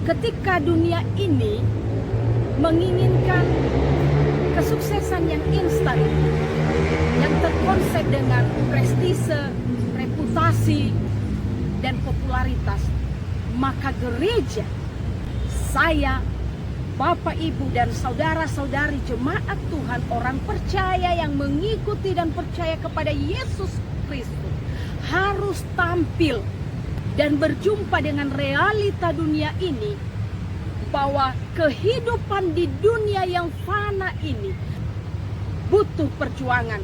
Ketika dunia ini menginginkan kesuksesan yang instan, yang terkonsep dengan prestise, reputasi, dan popularitas, maka gereja, saya, Bapak, Ibu, dan saudara-saudari jemaat Tuhan, orang percaya yang mengikuti dan percaya kepada Yesus Kristus, harus tampil dan berjumpa dengan realita dunia ini, bahwa kehidupan di dunia yang fana ini butuh perjuangan.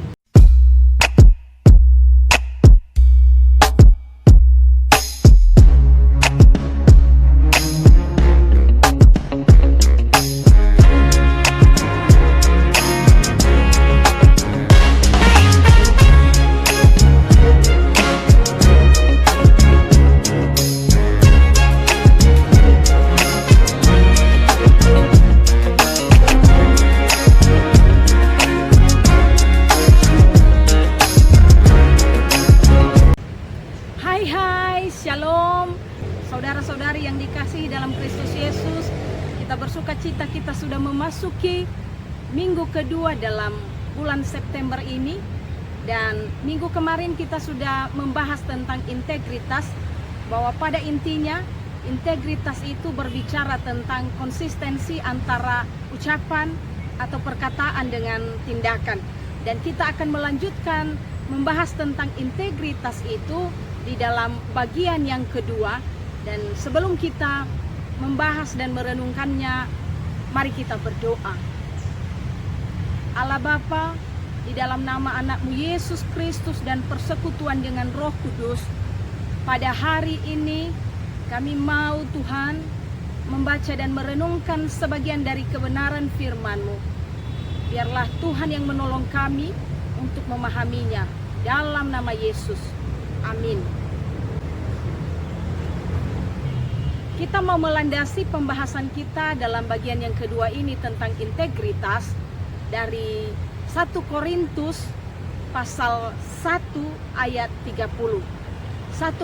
Shalom, saudara-saudari yang dikasihi dalam Kristus Yesus. Kita bersuka cita kita sudah memasuki minggu kedua dalam bulan September ini. Dan minggu kemarin kita sudah membahas tentang integritas, bahwa pada intinya integritas itu berbicara tentang konsistensi antara ucapan atau perkataan dengan tindakan. Dan kita akan melanjutkan membahas tentang integritas itu di dalam bagian yang kedua. Dan sebelum kita membahas dan merenungkannya, mari kita berdoa. Allah Bapa, di dalam nama anak-Mu Yesus Kristus dan persekutuan dengan Roh Kudus, pada hari ini kami mau Tuhan membaca dan merenungkan sebagian dari kebenaran firman-Mu. Biarlah Tuhan yang menolong kami untuk memahaminya, dalam nama Yesus. Amin. Kita mau melandasi pembahasan kita dalam bagian yang kedua ini tentang integritas dari 1 Korintus pasal 1 ayat 30. 1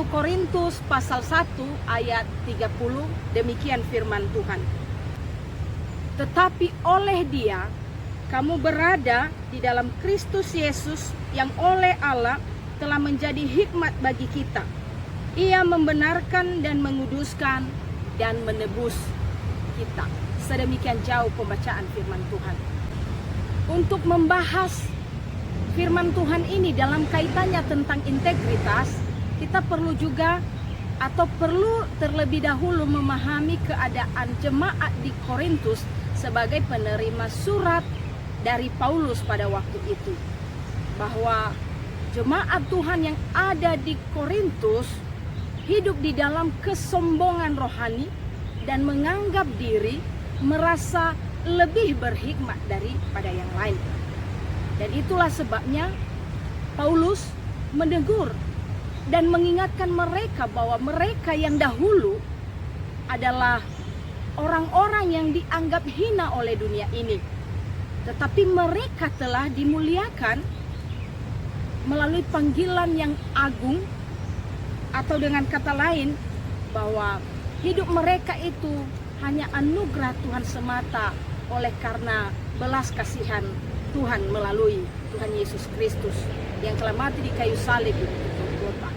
Korintus pasal 1 ayat 30, demikian firman Tuhan. Tetapi oleh Dia kamu berada di dalam Kristus Yesus, yang oleh Allah telah menjadi hikmat bagi kita. Ia membenarkan dan menguduskan dan menebus kita. Sedemikian jauh pembacaan firman Tuhan. Untuk membahas firman Tuhan ini dalam kaitannya tentang integritas, kita perlu juga atau perlu terlebih dahulu memahami keadaan jemaat di Korintus sebagai penerima surat dari Paulus pada waktu itu. Bahwa jemaat Tuhan yang ada di Korintus hidup di dalam kesombongan rohani dan menganggap diri merasa lebih berhikmat daripada yang lain. Dan itulah sebabnya Paulus menegur dan mengingatkan mereka bahwa mereka yang dahulu adalah orang-orang yang dianggap hina oleh dunia ini. Tetapi mereka telah dimuliakan melalui panggilan yang agung, atau dengan kata lain bahwa hidup mereka itu hanya anugerah Tuhan semata oleh karena belas kasihan Tuhan melalui Tuhan Yesus Kristus yang telah mati di kayu salib di Golgota.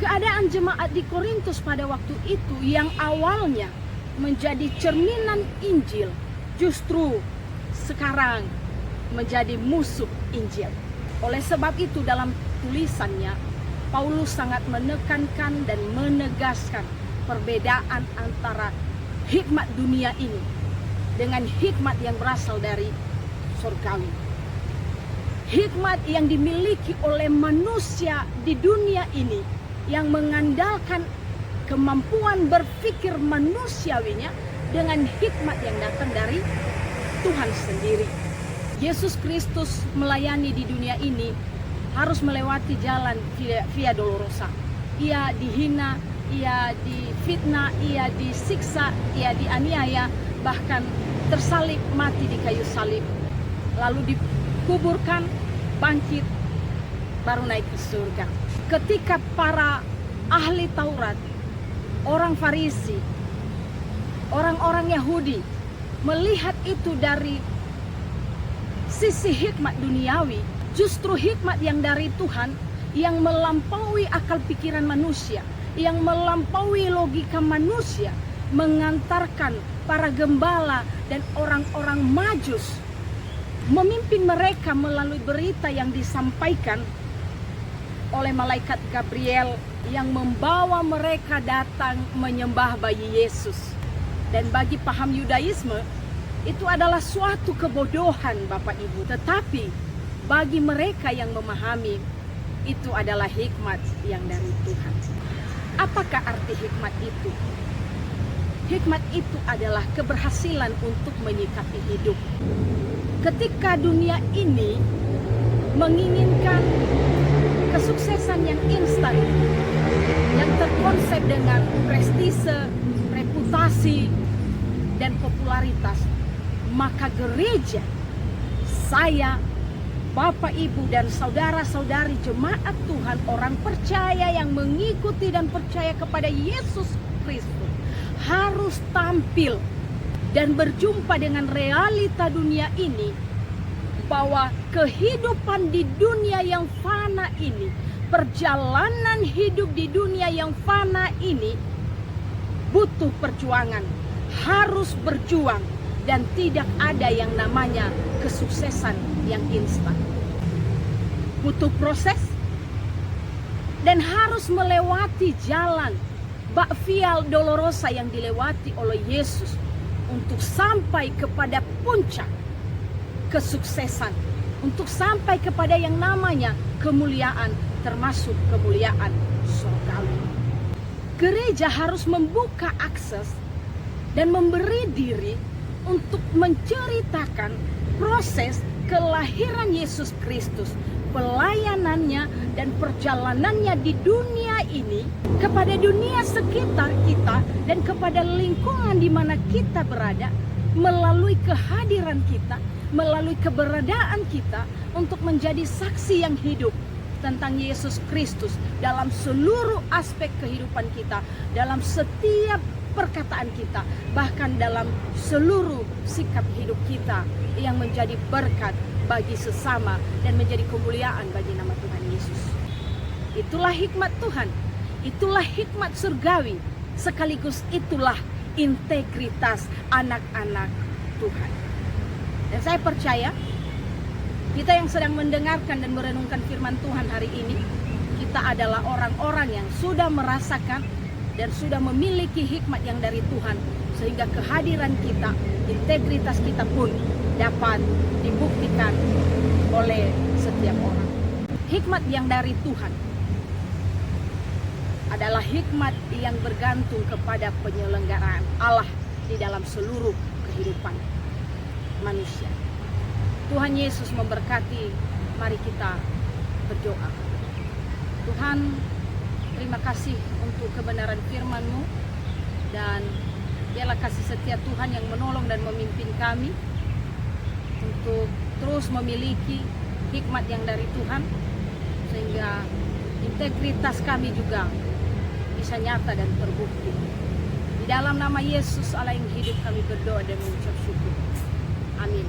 Keadaan jemaat di Korintus pada waktu itu yang awalnya menjadi cerminan Injil, justru sekarang menjadi musuh Injil. Oleh sebab itu dalam tulisannya, Paulus sangat menekankan dan menegaskan perbedaan antara hikmat dunia ini dengan hikmat yang berasal dari surgawi. Hikmat yang dimiliki oleh manusia di dunia ini yang mengandalkan kemampuan berpikir manusiawinya dengan hikmat yang datang dari Tuhan sendiri. Yesus Kristus melayani di dunia ini harus melewati jalan via dolorosa. Ia dihina, ia difitnah, ia disiksa, ia dianiaya, bahkan tersalib mati di kayu salib. Lalu dikuburkan, bangkit, baru naik ke surga. Ketika para ahli Taurat orang Farisi, orang-orang Yahudi melihat itu dari sisi hikmat duniawi, justru hikmat yang dari Tuhan yang melampaui akal pikiran manusia, yang melampaui logika manusia, mengantarkan para gembala dan orang-orang Majus memimpin mereka melalui berita yang disampaikan oleh malaikat Gabriel yang membawa mereka datang menyembah bayi Yesus. Dan bagi paham Yudaisme, itu adalah suatu kebodohan Bapak Ibu. Tetapi bagi mereka yang memahami, itu adalah hikmat yang dari Tuhan. Apakah arti hikmat itu? Hikmat itu adalah keberhasilan untuk menyikapi hidup. Ketika dunia ini menginginkan kesuksesan yang instan, yang terkonsep dengan prestise, reputasi, dan popularitas, maka gereja, saya, Bapak, Ibu, dan saudara-saudari jemaat Tuhan, orang percaya yang mengikuti dan percaya kepada Yesus Kristus, harus tampil dan berjumpa dengan realita dunia ini, bahwa kehidupan di dunia yang fana ini, perjalanan hidup di dunia yang fana ini butuh perjuangan, harus berjuang, dan tidak ada yang namanya kesuksesan yang instan. Butuh proses dan harus melewati jalan Via Dolorosa yang dilewati oleh Yesus untuk sampai kepada puncak kesuksesan, untuk sampai kepada yang namanya kemuliaan, termasuk kemuliaan surgawi. Gereja harus membuka akses dan memberi diri untuk menceritakan proses kelahiran Yesus Kristus, pelayanannya dan perjalanannya di dunia ini kepada dunia sekitar kita dan kepada lingkungan di mana kita berada, melalui kehadiran kita, melalui keberadaan kita untuk menjadi saksi yang hidup tentang Yesus Kristus dalam seluruh aspek kehidupan kita, dalam setiap perkataan kita, bahkan dalam seluruh sikap hidup kita yang menjadi berkat bagi sesama dan menjadi kemuliaan bagi nama Tuhan Yesus. Itulah hikmat Tuhan, itulah hikmat surgawi, sekaligus itulah integritas anak-anak Tuhan. Dan saya percaya kita yang sedang mendengarkan dan merenungkan firman Tuhan hari ini, kita adalah orang-orang yang sudah merasakan dan sudah memiliki hikmat yang dari Tuhan, sehingga kehadiran kita, integritas kita pun dapat dibuktikan oleh setiap orang. Hikmat yang dari Tuhan adalah hikmat yang bergantung kepada penyelenggaraan Allah di dalam seluruh kehidupan manusia. Tuhan Yesus memberkati. Mari kita berdoa. Tuhan, terima kasih untuk kebenaran firman-Mu, dan biarlah kasih setia Tuhan yang menolong dan memimpin kami untuk terus memiliki hikmat yang dari Tuhan, sehingga integritas kami juga bisa nyata dan terbukti. Di dalam nama Yesus Allah yang hidup kami berdoa dan mengucap syukur. Amin.